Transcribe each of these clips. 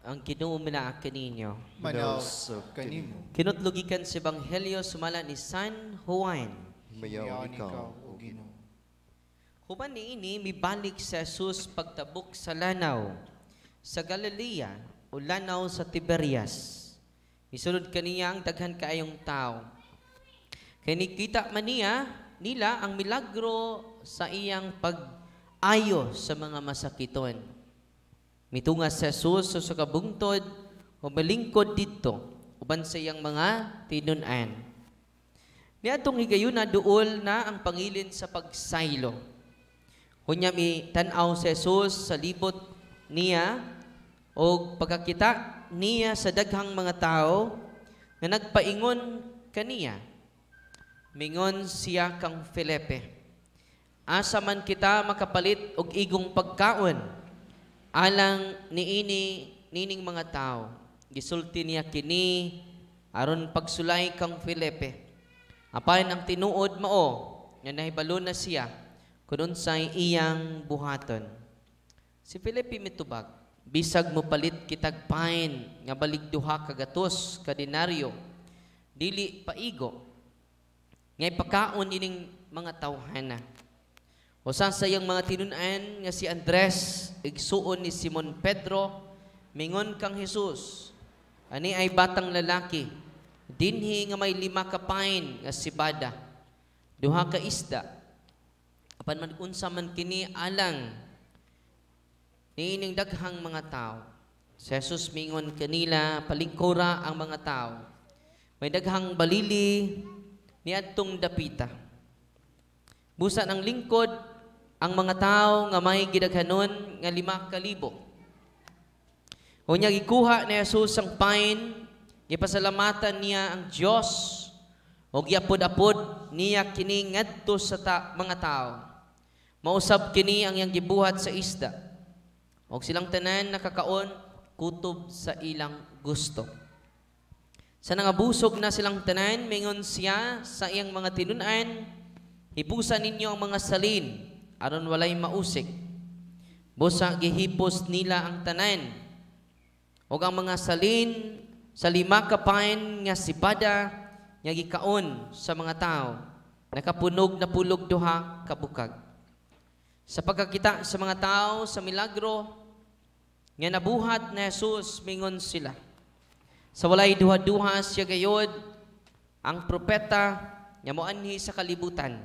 ang Ginoo mina kaninyo. Manaw kanimo. Kinutlugikan sa Ebanghelyo sumala ni San Juan. Mayaw ikaw o Ginoo. Human niini mibalik sa Jesus pagtabok sa lanaw sa Galilea o lanaw sa Tiberias. Misulod kaniya ang daghan kaayong tao. Kaya nikita man nila ang milagro sa iyang pag-ayo sa mga masakiton. Mitunga sa Jesus sa kabungtod o malingkod dito uban sa iyang mga tinun-an. Niadtong higayuna duol na ang pangilin sa pagsaylo. Hunya mi tan-aw si Jesus sa libot niya o pagkakita niya sa daghang mga tao nga nagpaingon kaniya. Mingon siya kang Felipe, asa man kita makapalit og igong pagkaon alang nining mga tao. Gisulti niya kini aron pagsulay kang Felipe. Apayon ang tinuod mao nga nahibalo na siya kun unsay iyang buhaton. Si Felipe mitubag, bisag mo palit kitag pain nga baligduha ka gatos ka denaryo, dili paigo nga ipakaon ining mga tawhana. Usa sa iyang mga tinun-an nga si Andres, igsuon ni Simon Pedro, mingon kang Jesus, ani ay batang lalaki, dinhi nga may 5 ka pain nga sibada, 2 ka isda, apan man unsa man kini alang niining daghang mga tao. Si Jesus mingon kanila, palingkura ang mga tao. May daghang balili niadtong dapita. Busa ng lingkod ang mga tao nga may gidaghanon nga 5,000. Unya gikuha ni Jesus ang pain, gipasalamatan niya ang Dios o giapod-apod niya kini ngadto sa mga tao. Mausab kini ang iyang gibuhat sa isda. Og silang tanan nakakaon kutob sa ilang gusto. Sa nangabusog na silang tanan, mingon siya sa iyang mga tinun-an, hipusan ninyo ang mga salin aron walay mausik. Busa gihipos nila ang tanan. Og ang mga salin sa 5 ka pain nga sibada nga gikaon sa mga tao, nakapunog na pulog 2 ka bukag. Sa pagkakita sa mga tao sa milagro nga nabuhat na Jesus, mingon sila, sa walay duha-duha siya gayod ang propeta nga moanhi sa kalibutan.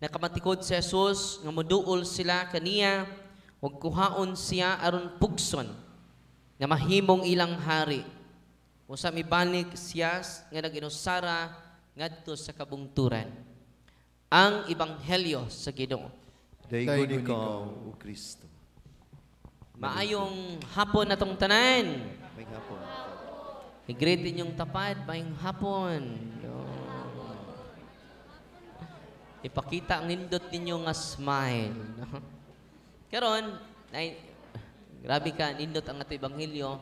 Nakamatikod si Jesus nga moduol sila kaniya ug kuhaon siya aron pugson nga mahimong ilang hari. Usa mibalik siya nga naginusara ngadto sa kabungturan. Ang ebanghelyo sa Ginoo. Dayon ikaw o Kristo. Maayong hapon natong tanan. May hapon. I-greet inyong tapad, maayong hapon. Ipakita ang nindot ninyo nga smile. Karon, grabe ka, nindot ang ato ebanghelyo.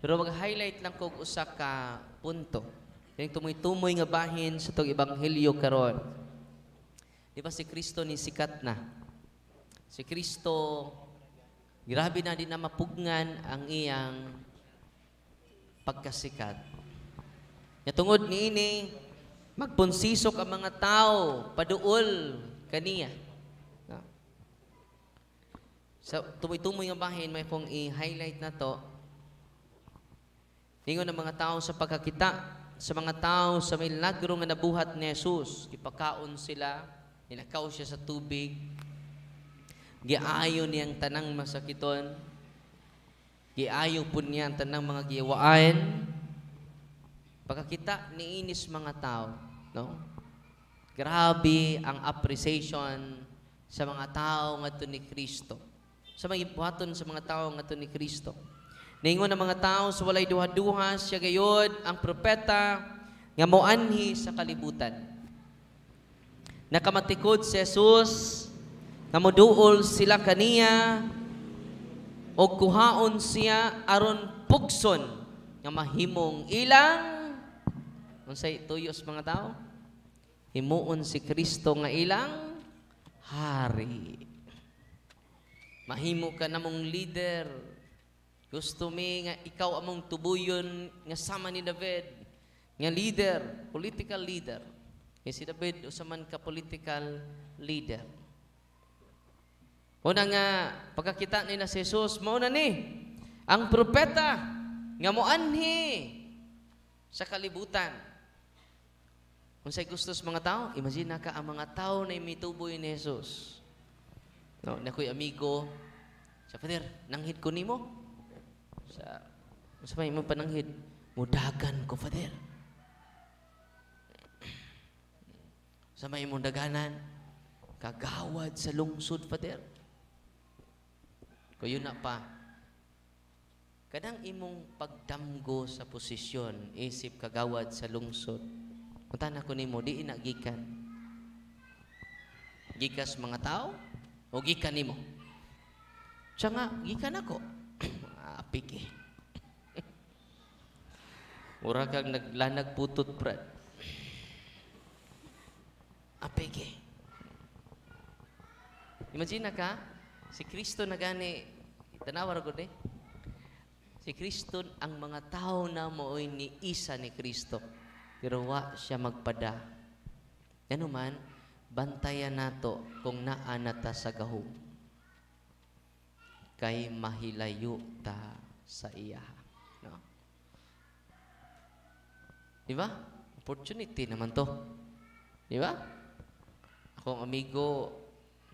Pero mag-highlight lang kog usa ka punto. Yung tumoy-tumoy nga bahin sa itong ebanghelyo karon. Di ba si Kristo ni sikat na? Si Kristo, grabe na din na mapugnan ang iyang pagkasikat. Tungod niini, magpunsisok ang mga tao, paduol kaniya. Sa tumoy-tumoy nga bahin, may pong i-highlight na to. Ningon ng mga tao sa pagkakita, sa mga tao sa milagro nga nabuhat ni Jesus, ipakaon sila, nilakaw siya sa tubig, giayo niyang tanang masakiton, giayo po niya ang tanang mga giwaan. Pagkakita ni inis mga tao, no? Grabe ang appreciation sa mga tao ngadto ni Kristo. Sa mga ibuhaton sa mga tao ngadto ni Kristo. Ningon ang mga tao sa walay duha-duha siya gayod ang propeta nga moanhi sa kalibutan. Nakamatikod si Jesus nga moduol sila kaniya o kuhaon siya aron pugson nga mahimong ilang unsay tuyos mga tao? Himuon si Kristo nga ilang hari. Mahimo ka namong leader. Gusto mi nga ikaw among tubuyon nga sama ni David, nga leader, political leader. Si David usaman ka political leader. Una nga pagkakita ni na si Jesus, mao na ni ang propeta nga moanhi sa kalibutan. Kung sa'y gusto sa mga tao, imagine na ka ang mga tao na imituboy ni Jesus. No, na ko'y amigo, sa Father, nanghid ko nimo. Sa may mo pananghid, mudagan ko, Father. Sa may mong daganan, kagawad sa lungsod, Father. Kung yun na pa, kadang imong pagdamgo sa posisyon, isip kagawad sa lungsod. Punta na ko nimo, di inagikan. Gikas mga tao, o gikan nimo. Siya nga, gikan ako. Apik eh. Mura kang naglanag putot, Brad. Apik eh. Imagine na ka, si Kristo na gani, tanawar ko de. Si Kristo, ang mga tao na mooy ni isa ni Kristo. Pero wa siya magpada. Ano man, bantayan nato kung naanata sa gahom. Kay mahilayo ta sa iya. No? Di ba? Opportunity naman to. Di ba? Akong amigo,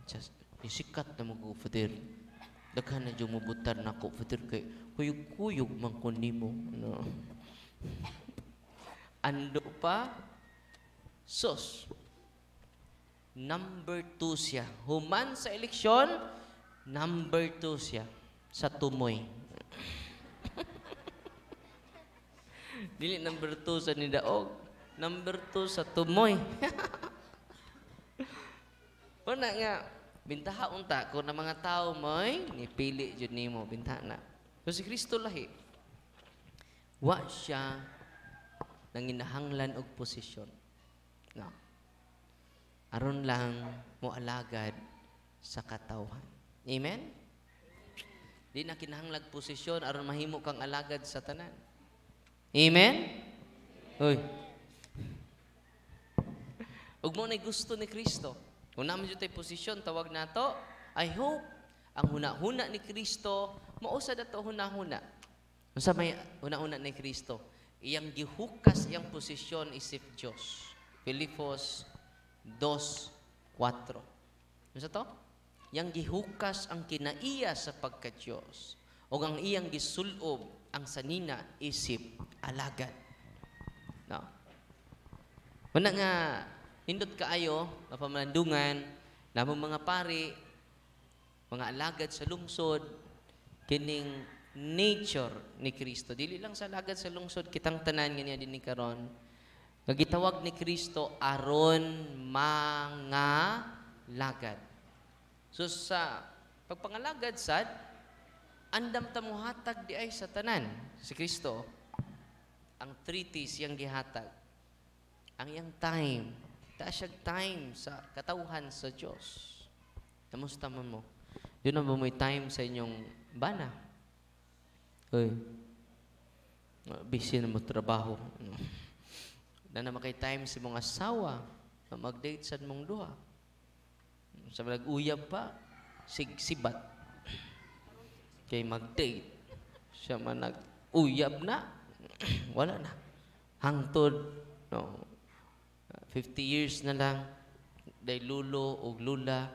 just, isikat na mag-Father. Daghan na dyan mabutar na ako, Father, kay kuyog-kuyog man ko nimo. No? Ando pa, sos. Number 2 siya. Human sa eleksyon, number 2 siya sa tumoy. Dili number 2 sa nidaog, number 2 sa tumoy. Una nga, bintaha unta kung na mga tao mo'y nipili jud nimo bintaha na. So si Kristo lahi, wa siya nanginahanglan og posisyon. No. Aron lang mo alagad sa katawhan. Amen? Di na kinahanglag posisyon aron mahimo kang alagad sa tanan. Amen? Uy. Ug mo na gusto ni Kristo. Kung naman dito tayo posisyon, tawag na to, I hope, ang huna-huna ni Kristo, mausa na to huna-huna. Kung sa may huna-huna ni Kristo, iyang gihukas iyang posisyon isip Diyos. Filipos 2:4. Ano sa to? Iyang gihukas ang kinaiya sa pagka-Diyos. O ang iyang gisulob ang sanina isip alagad. No? Una nga, hindot kaayo, mapamalandungan, namang mga pari, mga alagad sa lungsod, kining nature ni Kristo. Dili lang sa alagad sa lungsod, kitang tanan nga niya din ni karon. Nagitawag ni Kristo aron mga lagad. So sa pagpangalagad sad, andam ta mohatag di ay sa tanan. Si Kristo, ang 3 T's yang gihatag. Ang iyang time, tasyag time sa katawhan sa Diyos. Kamusta man mo? Yun na ba may time sa inyong bana? Uy, busy na mo trabaho. Na naman kay time sa mong asawa na mag-date sa mong duha. Sa nag-uyab pa, sibat. Kay mag-date. Siya man nag-uyab na, wala na. Hangtod, no, 50 years na lang, day lulo o lula,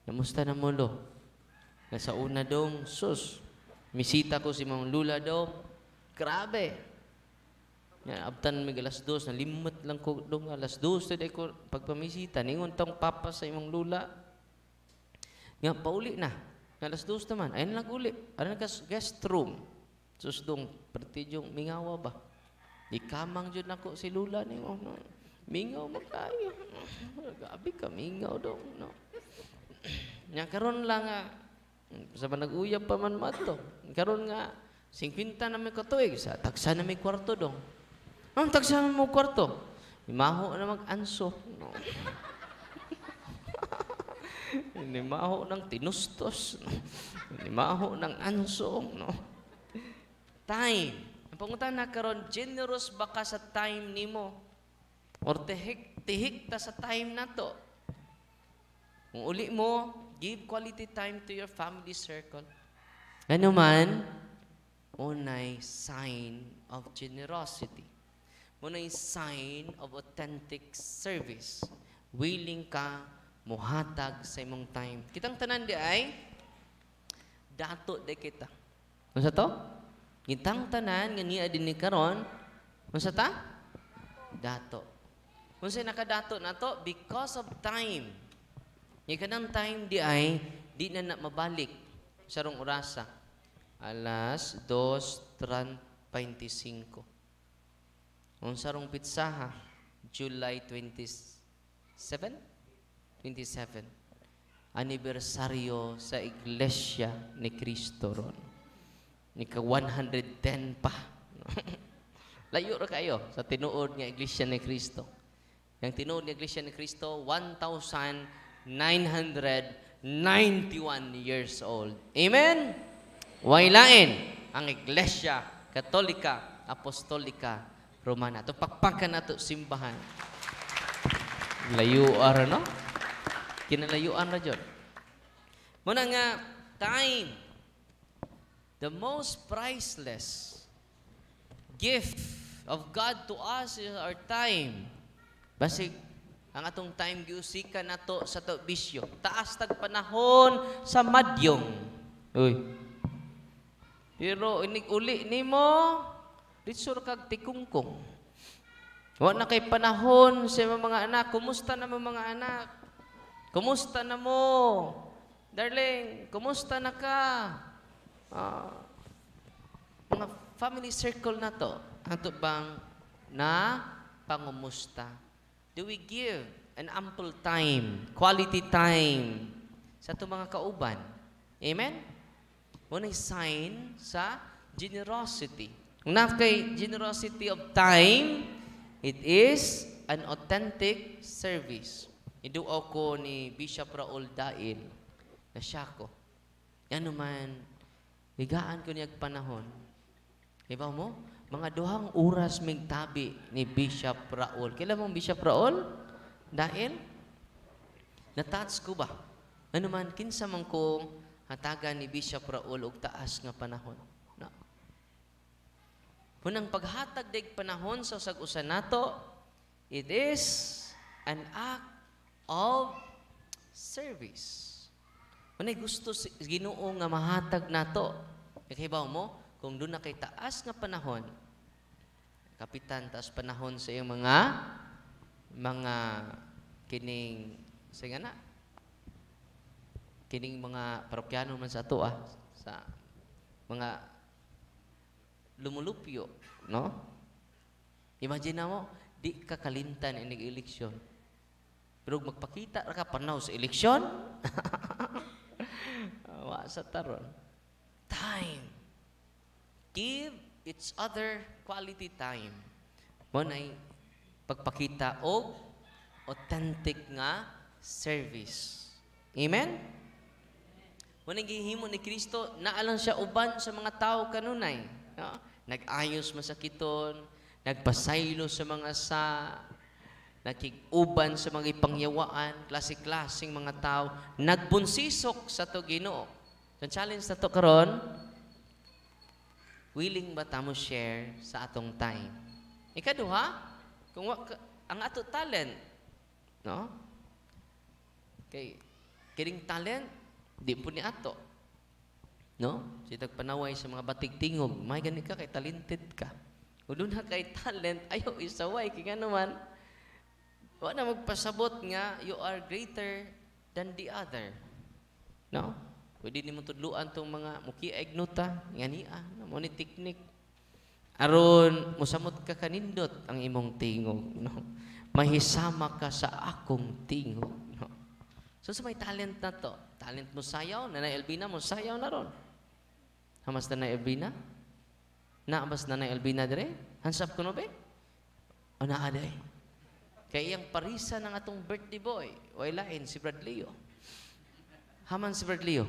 namusta na mo lo? Nasa una dong, sus, misita ko si mong lula dong, grabe. Yan, abtan may alas 2, nalimot lang ko dong, alas 2, taday ko pagpamisita, ningon tong papa sa imong lula. Nga, pauli na, alas 2 naman, ayun lang uli, ano ka guest room, sus dong, partidyong mingawa ba? Ikamang dyan ako si lula ni mo, no? Mingaw mo kayo. Gabi ka, mingaw dong. No? Nga karon lang nga, sa nag-uyab pa man mato. Karon nga, 50 na may katuig, sa tagsa na may kwarto dong. Ang tagsa na mo kwarto? Imaho na mag-anso. No? Inimaho ng tinustos. No? Inimaho ng anso. No? time. Ang pangunta na karon, generous ba ka sa time nimo? Or tihik ta sa time na to? Kung uli mo, give quality time to your family circle. Ano man, unay sign of generosity. Unay sign of authentic service. Willing ka muhatag sa imong time. Kitang tanan di ay dato de kita. Ano sa to? Kitang tanan nga niya din ni karon, ano sa ta? Dato. Kung sa'y nakadato na to, because of time. Yung kanang time di ay, di na mabalik sa rong orasa. Alas 2:25. Kung sa rong pitsaha, July 27? 27. Anibersaryo sa Iglesia ni Cristo ron. Nika 110 pa. Layo ra kayo sa tinuod nga Iglesia ni Cristo. Yang tinuod nga Iglesia ni Cristo 1,991 years old. Amen. Wailain ang Iglesia Katolika Apostolika Romana. Ito pakpakan nato simbahan. Layo ara no? Kinalayuan ra jud. Muna nga time, the most priceless gift of God to us is our time. Basig, ang atong time giusikan nato sa to bisyo. Taas tag panahon sa madyong. Uy. Pero inig uli nimo, ditsur kag tikungkong. Wa na kay panahon sa mga anak. Kumusta na mga anak? Kumusta na mo? Darling, kumusta na ka? Mga family circle na to, ato bang na pangumusta? Do we give an ample time, quality time sa ato mga kauban? Amen? Muna sign sa generosity. Kung na kay generosity of time, it is an authentic service. Iduaw ko ni Bishop Raul Dail na siya ko. Yan naman, higaan ko niyag panahon. Iba mo? Mga 2 oras may tabi ni Bishop Raul. Kailan mong Bishop Raul? Dail? Natouch ko ba? Ano man, kinsa man kong hatagan ni Bishop Raul og taas nga panahon. No. Munang paghatag dig panahon sa usag-usa nato, it is an act of service. Manay gusto Ginoo nga mahatag nato. Kahibaw mo, kung doon na kay taas nga panahon, kapitan, taas panahon sa iyong mga kining, sige na, kining mga parokyano man sa ato, sa mga lumulupyo, no? Imagine na mo, di ka kalintan inig eleksyon. Pero magpakita ra ka panaw sa eleksyon, wa sa taron. Time. Give each other quality time. Mo nay pagpakita og authentic nga service. Amen? Mo nang gihimo ni Kristo, naalang siya uban sa mga tao kanunay. No? Nag-ayos masakiton, nagpasaylo sa mga nakig-uban sa mga ipangyawaan, klase-klaseng mga tao, nagbunsisok sa to Ginoo. So challenge na to karon, willing ba tamo share sa atong time? Ikaduha, kung ang ato talent, no? Kiring talent, di po ni ato. No? Sitag panaway sa mga batig tingog, may gani ka, kay talented ka. Kung doon na kay talent, ayaw isaway, kaya naman, wala na magpasabot nga, you are greater than the other. No? Pwede ni mo tudluan itong mga mukiaignuta, nga niya, mo ni teknik. Aron, musamot ka kanindot ang imong tingog. No? Mahisama ka sa akong tingog. No? So sa may talent na to, talent mo sayaw, Nanay Elvina mo sayaw na ron. Hamas Nanay Elvina? Naabas Nanay Elvina dire? Hansap ko no be? O naaday? Kaya iyang parisa ng atong birthday boy, o ilain si Brad Leo. Haman si Brad Leo.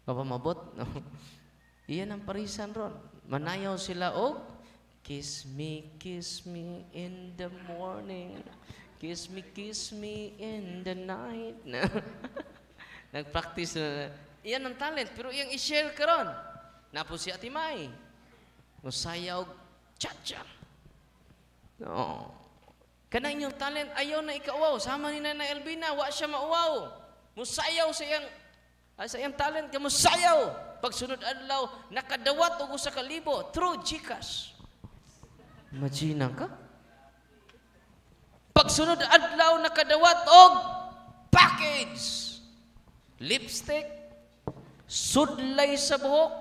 Papamabot? No? Iyan ang parisan ron. Manayaw sila og kiss me in the morning. Kiss me in the night. Nag-practice na. Iyan ang talent. Pero iyang i-share karon. Napo si Ate May. Musayaw cha-cha. No. Kana inyong talent, ayaw na ikauwaw. Sama ni Nanay Albina, wa siya mauwaw. Musayaw sa iyang talent, ka musayaw. Pagsunod adlaw, nakadawat og usa ka libo through GCash. Imagine ka? Pagsunod adlaw, nakadawat og package. Lipstick, sudlay sa buhok,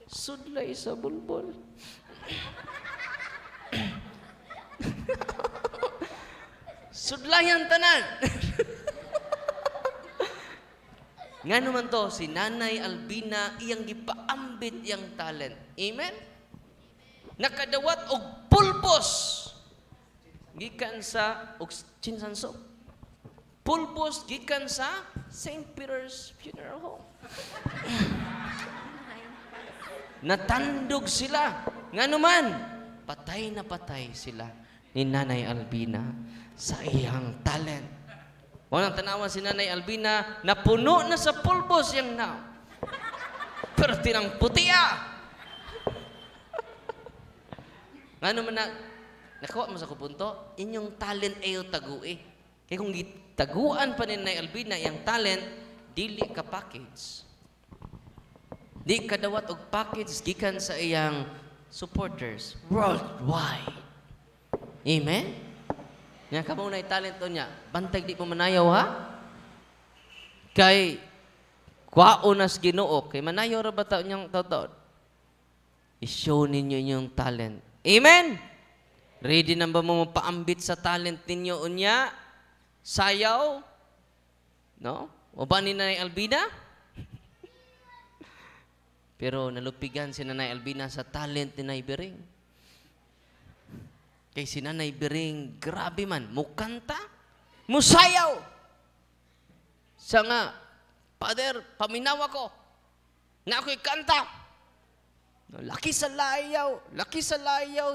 sudlay sa bulbol. Sudlayan tanan. Nga naman to, si Nanay Albina, iyang gipaambit iyang talent. Amen? Nakadawat og pulpos. Gikan sa Chinsanso. Pulpos gikan sa St. Peter's Funeral Home. Natandog sila. Nga naman, patay na patay sila ni Nanay Albina sa iyang talent. Walang tanawan si Nanay Albina na puno na sa pulbos yung now. Pero tinang putia. Nga naman nakuha mo sa kupunto, inyong talent ayaw taguin. Kaya kung taguan pa ni Nanay Albina yung talent, dili ka package. Di kadawat og package gikan sa iyang supporters worldwide. Amen? Nga ka muna talent niya. Bantay di po manayaw ha? Kay kwao nas Ginoo. Kay manayaw ra ba taon niyang totoo? I-show ninyo inyong talent. Amen? Ready na ba mo paambit sa talent ninyo unya? Sayaw? No? O ba ni Nanay Albina? Pero nalupigan si Nanay Albina sa talent ni Nanay Bering. Kay si Nanay Bering, grabe man, mukanta, musayaw. Sa nga, Father, paminaw ako, na ako'y kanta. Laki sa layaw,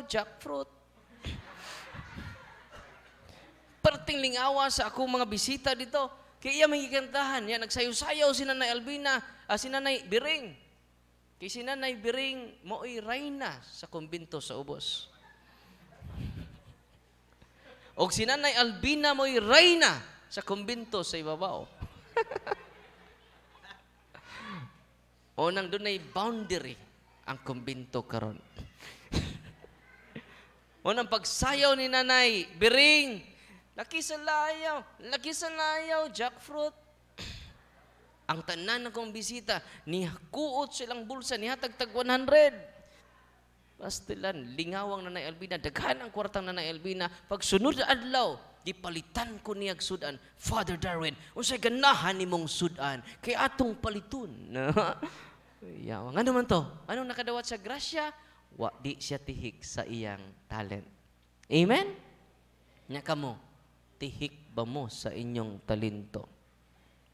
jackfruit. Perting lingawa sa akong mga bisita dito. Kaya iya magikantahan. Yan, nagsayaw-sayaw si Nanay Albina, si Nanay Bering. Kay si Nanay Bering, mo'y reyna sa kumbinto sa ubos. O si Nanay Albina mo'y reyna sa kumbinto sa ibabaw. O nang doon ay boundary ang kumbinto karon. O nang pagsayaw ni Nanay Bering, laki sa layaw, jackfruit. Ang tanan ng kong bisita, nihakuot silang bulsa, nihatag-tag 100. Pastilan, lingawang Nanay Albina, daghan ang kwartang Nanay Albina. Pag sunod adlaw, gipalitan ko niyag sudan. Father Darwin, unsay ganahan nimong sudan, kay atong palitun. Yawa. Nga naman to, anong nakadawat sa grasya? Wa di siya tihik sa iyang talent. Amen? Nya kamo, tihik ba mo sa inyong talento?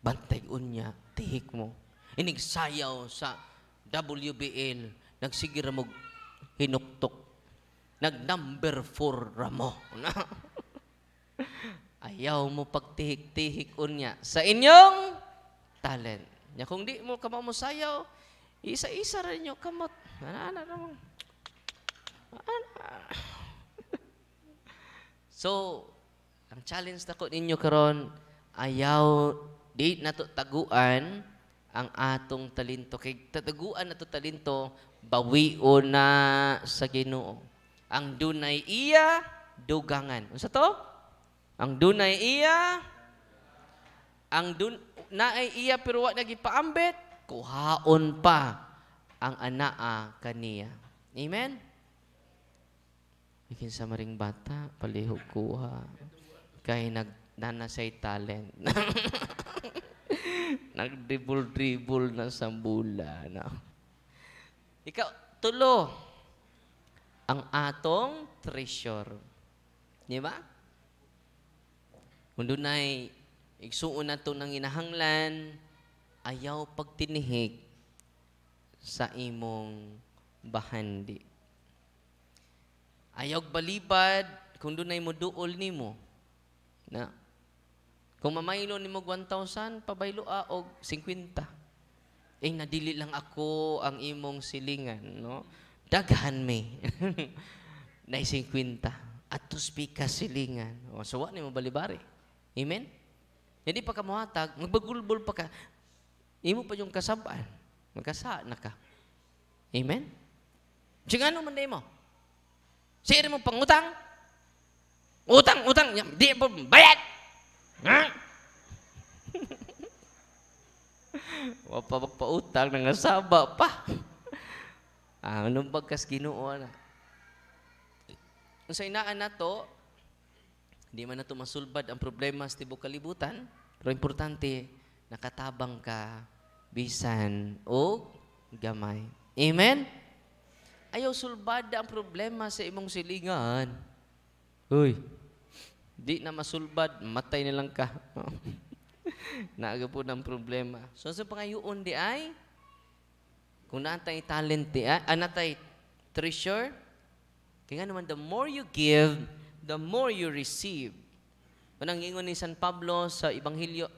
Bantay unya, tihik mo. Inig sayaw sa WBL, nagsigir mo hinuktok. Nag-number 4 ramo. Ayaw mo pagtihik-tihik unya sa inyong talent. Nya kung di mo kamo sayaw, isa-isa rin nyo kamot. So, ang challenge na ko ninyo karon, ayaw di nato taguan ang atong talento. Kay tataguan nato talento, bawion na sa Ginoo. Ang dunay iya, dugangan. Unsa to? Ang dunay iya, naay iya pero wa nagipaambit, kuhaon pa ang anaa kaniya. Amen? Ikin sa maring bata, palihog kuha. Kay nagnanasay talent. Nagdribble-dribble na sa bula. No? Ikaw, tulo. Ang atong treasure. Di ba? Kung doon ay igsuon na ito ng inahanglan, ayaw pagtinihik sa imong bahandi. Ayaw balibad kung dunay mo duol nimo. Na. Kung mamaylo nimo 1,000, pabaylo og 50. Nadili lang ako ang imong silingan, no? Daghan me. Nay 50. Atos pika silingan. O, so, ni mo balibari. Amen? Hindi pa ka muhatag, magbagulbol pa ka. Imo pa yung kasabaan. Magkasa na ka. Amen? Sige, ano man mo? Sige mo pangutang? Utang. Di po bayad! Ha? Wapapagpautang, nangasaba pa. Anong bagkas Ginoo na? Sa inaan na to, hindi man na to masulbad ang problema sa tibok kalibutan, pero importante, nakatabang ka, bisan, o gamay. Amen? Ayaw sulbad ang problema sa imong silingan. Uy, di na masulbad, matay na lang ka. Naaga po ng problema. So, sa pangayoon di ay, kung natay talent di ay, natay treasure, kaya naman, the more you give, the more you receive. Unang ingon ni San Pablo sa Ebanghelyo,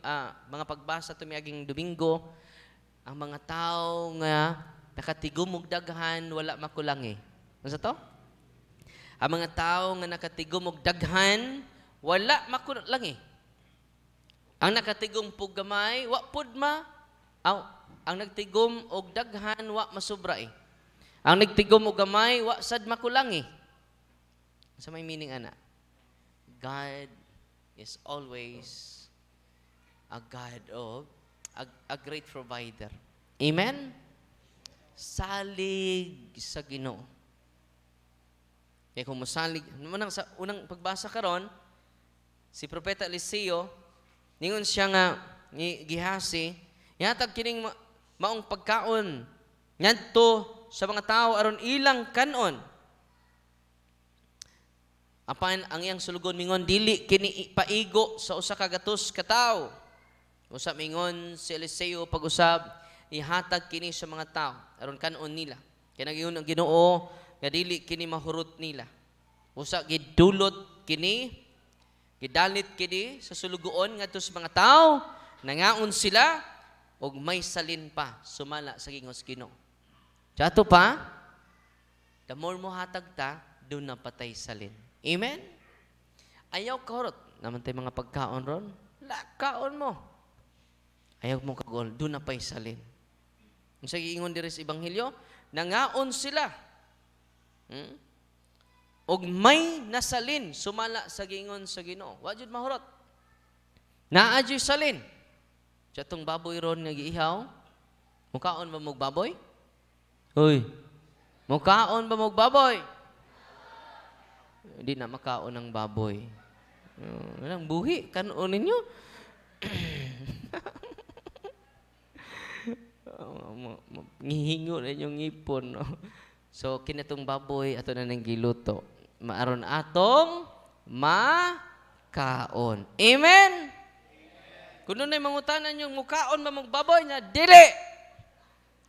mga pagbasa tumiyaging Domingo, ang mga tao nga nakatigumog daghan, wala makulangi. Ano sa to? Ang mga tao nga nakatigumog daghan, wala makulangi. Ang nakatigom pug gamay, wa pud ang nagtigom og daghan, wa masubra eh. Ang nagtigom og gamay, wa sad makulangi. Sa may meaning ana? God is always a God of a great provider. Amen? Salig sa Ginoo. Kaya kung masalig, sa unang pagbasa karon, si Propeta Eliseo, ningon siya nga, gihasi, yatag kining maong pagkaon, ngadto sa mga tao aron ilang kanon. Apan ang iyang sulugon mingon, dili kini paigo sa usa ka gatos ka tawo. Usa mingon si Eliseo pag-usab, ihatag kini sa mga tao aron kanon nila. Kaya nagingon ang Ginoo nga dili kini mahurot nila. Usa gidulot kini, gidalit kini sa sulugoon ngadto sa mga tao, nangaon sila og may salin pa sumala sa gingos Ginoo. Ato pa, the more mo hatag ta, doon na patay salin. Amen? Ayaw kahurot. Naman tayo mga pagkaon ron, kaon mo. Ayaw mo kagol, doon na pa'y salin. Kung sa giingon diri sa Ebanghelyo, nangaon sila. Og may nasalin, sumala sa giingon sa Ginoo. Wa jud mahurot. Naa jud salin. Sa tong baboy ron nga giihaw, mukaon ba mog baboy? Hoy. Mukaon ba mog baboy? Hindi na makaon ng baboy. Walang buhi. Kanon ninyo. Ngihingo na yung ngipon. No? So, kinatong baboy, ato na nang giluto. Maaron atong makaon. Amen? Kung nunay mangutanan yung mukaon ba mong baboy na dili.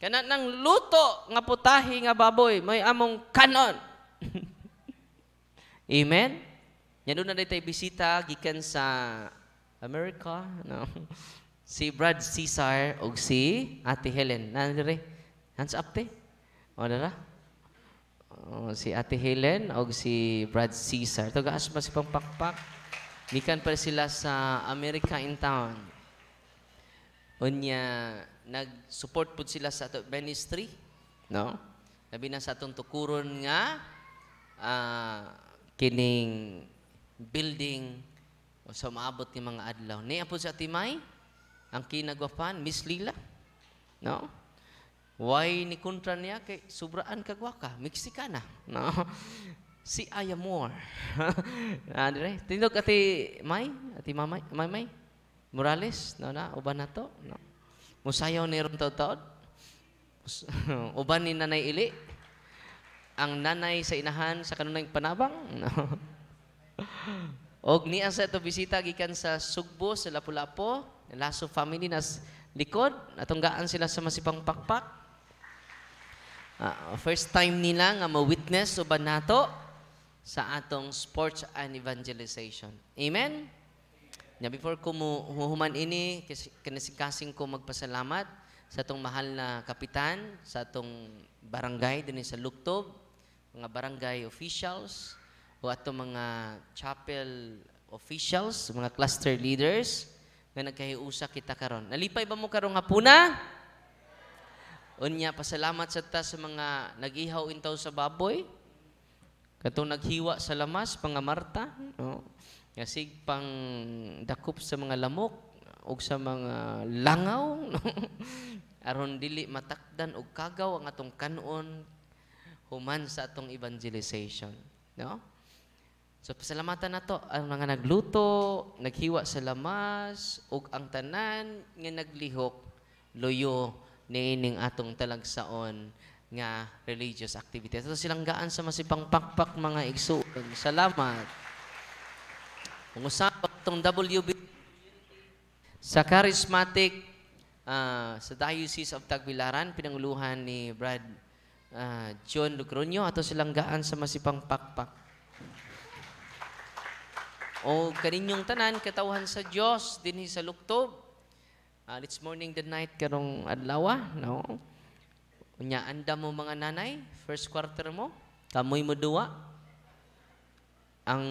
Kana nang luto nga putahi nga baboy, may among kanon. Amen? Yan doon na tayo bisita gikan sa America. No? Si Brad Cesar o si Ate Helen. Nandiyo hands up te. O dara. Si Ate Helen o si Brad Cesar. Ito gaas ba si pangpakpak? Gikan pa sila sa America in town. Unya, nag-support po sila sa ministry. No? Labi na sa atong tukuron nga kining building o sa maabot ni mga adlaw. Niya po sa Timay, ang kinagwapan, Miss Lila. No? Why ni kontra niya? Kay sobraan kagwaka. Mexicana. No? Si Aya Moore. Tindog ati May? Ati May? Morales? No, na? Uban na to? No? Musayaw ni ron taod-taod? Uban ni Nanay Ili? Ang nanay sa inahan sa kanunay panabang. No. Og niya sa ito bisita gikan sa Sugbo, sa Lapu-Lapu, Lasso family nas likod, atong gaan sila sa Masipang Pakpak. First time nila nga ma-witness uban nato sa atong sports and evangelization. Amen? Nya before ko human ini, kinasing-kasing ko magpasalamat sa atong mahal na kapitan, sa atong barangay din sa Luktob, mga barangay officials, o atong mga chapel officials, mga cluster leaders, nga nagkahiusa kita karon. Nalipay ba mo karon nga puna? Unya, pasalamat sa ta sa mga nag-ihaw intaw sa baboy, katong naghiwa sa lamas, mga Marta, no? Kasi pang dakop sa mga lamok, o sa mga langaw, no? Aron dili matakdan og kagaw ang atong kanon human sa atong evangelization. No? So, pasalamatan na to ang mga nagluto, naghiwa sa lamas, ug ang tanan nga naglihok, loyo, niining atong talagsaon nga religious activities. Ito silang gaan sa masipang pakpak mga igsuon. Salamat. Kung usap itong WB sa charismatic sa Diocese of Tagbilaran, pinanguluhan ni Brad John Lucronio, ato silang gaan sa masipang pakpak. O kaninyong tanan, katawhan sa Diyos, dinhi sa Luktob, it's morning the night karong adlaw, no? Unya anda mo mga nanay, first quarter mo, kamoy mo duwa. Ang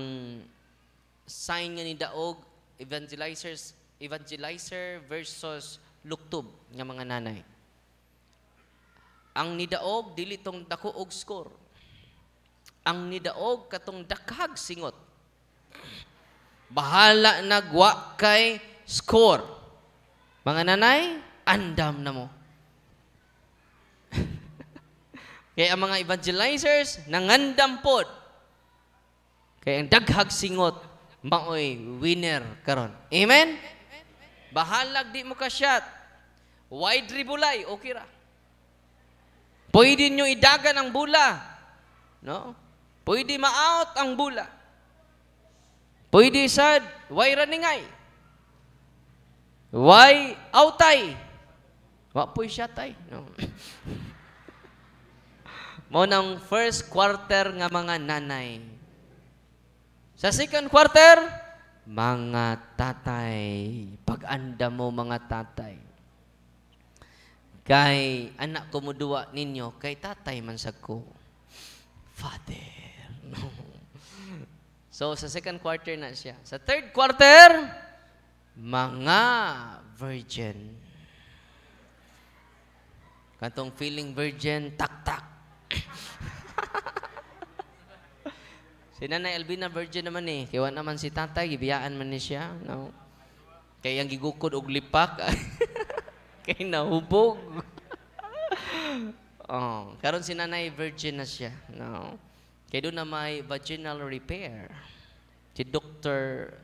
sign nga ni daog evangelizer versus luktob nga mga nanay. Ang nidaog dili tong dako og score. Ang nidaog katong dakhag singot. Bahala nagwa kay score. Mga nanay, andam na mo. Kaya ang mga evangelizers, nangandam pod. Kaya ang daghag singot, maoy winner karon. Amen? Bahalag di mo ka-shot. Wide ribulay, okay ra. Pwede nyo idagan ang bula. No? Pwede ma-out ang bula. Pwede sad, way raningay. Why outay? Wa po'y siyatay. No. Mo nang first quarter nga mga nanay. Sa second quarter, mga tatay. Pag-anda mo mga tatay. Kay anak ko mo duwa ninyo, kay tatay man sa ko. Father. No. So, sa second quarter na siya. Sa third quarter, mga virgin. Katong feeling virgin, tak-tak. Si Nanay Albina virgin naman eh. Kaya naman si tatay, gibiyaan man ni siya. No? Kaya ang gigukod og lipak. Kaya nahubog. Karon si Nanay virgin na siya. No? Kaya doon na may vaginal repair. Si Dr.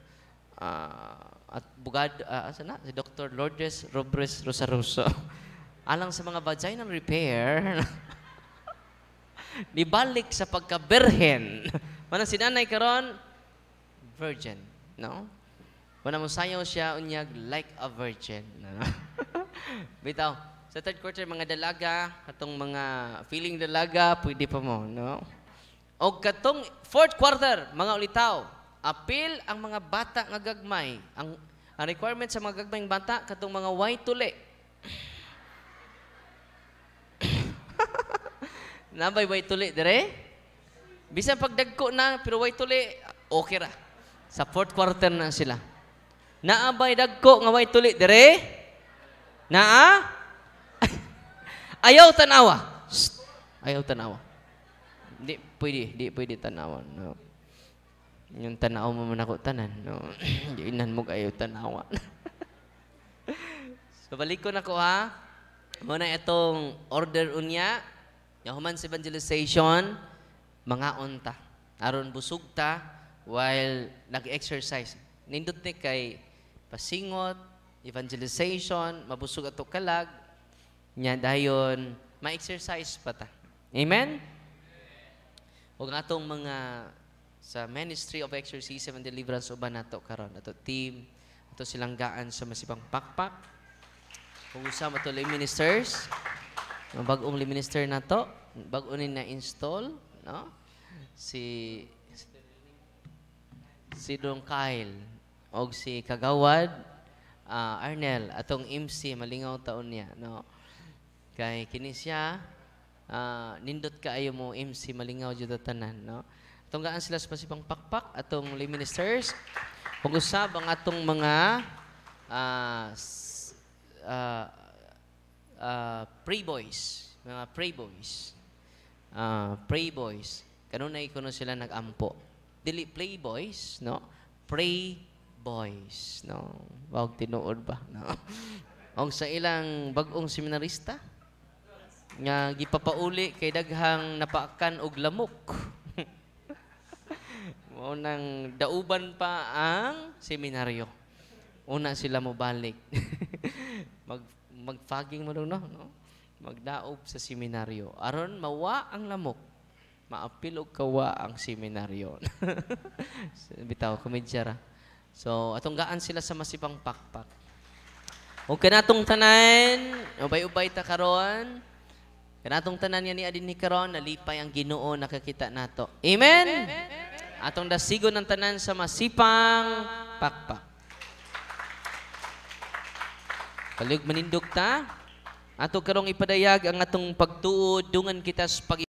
At bugad, si Dr. Lourdes Robres Rosaroso. Alang sa mga vaginal repair, nibalik sa pagka-berhen. Manang si Nanay karon, virgin. No? Manang musayaw siya, unyag, like a virgin. No? Bitaw, sa third quarter, mga dalaga, katong mga feeling dalaga, pwede pa mo. No? O katong fourth quarter, mga ulitaw, apil ang mga bata nga gagmay. Ang requirement sa mga gagmayng bata, katong mga white tuli. Nabay white tuli, dire? Bisan pagdagko na, pero white tuli, okay ra. Sa fourth quarter na sila. Naabay dagko nga white tuli, dire? Naa? Ayaw tanawa. Shh. Ayaw tanawa. Di pwede tanawan. No. Yung tanaw mo man ako tanan. No. Inan mo kayo tanawan. So balik ko na ko ha. Muna itong order unya. Yung human sa evangelization, mga unta. Aron busog ta while nag-exercise. Nindot ni kay pasingot, evangelization, mabusog ato kalag. Nya dayon, ma-exercise pa ta. Amen? O nga itong mga sa Ministry of Exorcism and Deliverance uban nato karon ato team, ato silang gaan sa masibang pakpak. Kung usama ito ministers, Ang bagong minister na to, bago ni na-install, no? Si Don Kyle o si Kagawad Arnel atong MC malingaw taon niya, no? Kay kini siya nindot kaayo mo MC malingaw jud tanan, no? Atong gaan sila sa pasipang pakpak atong lay ministers. Kung usab ang atong mga pray boys, mga pray boys. Pray boys. Kanunay kuno sila nagampo. Dili play boys, no? Pray boys, no? Wag tinuod ba, no? Og sa ilang bag-ong seminarista nga gipapauli kay daghang napaakan og lamok. Mao nang dauban pa ang seminaryo. Una sila mo balik. Magfaging mo no? Magdaob sa seminaryo. Aron mawa ang lamok. Maapil og kawa ang seminaryo. Bitaw, komedya ra. So, atong gaan sila sa masipang pakpak. O kanatong tanan, ubay-ubay ta karon. Kanatong tanan yan ni adin ni karon, nalipay ang Ginoo nakakita nato. Amen? Atong dasigon ng tanan sa masipang pakpak. Palig manindog ta. Ato karong ipadayag ang atong pagtuod dungan kita sa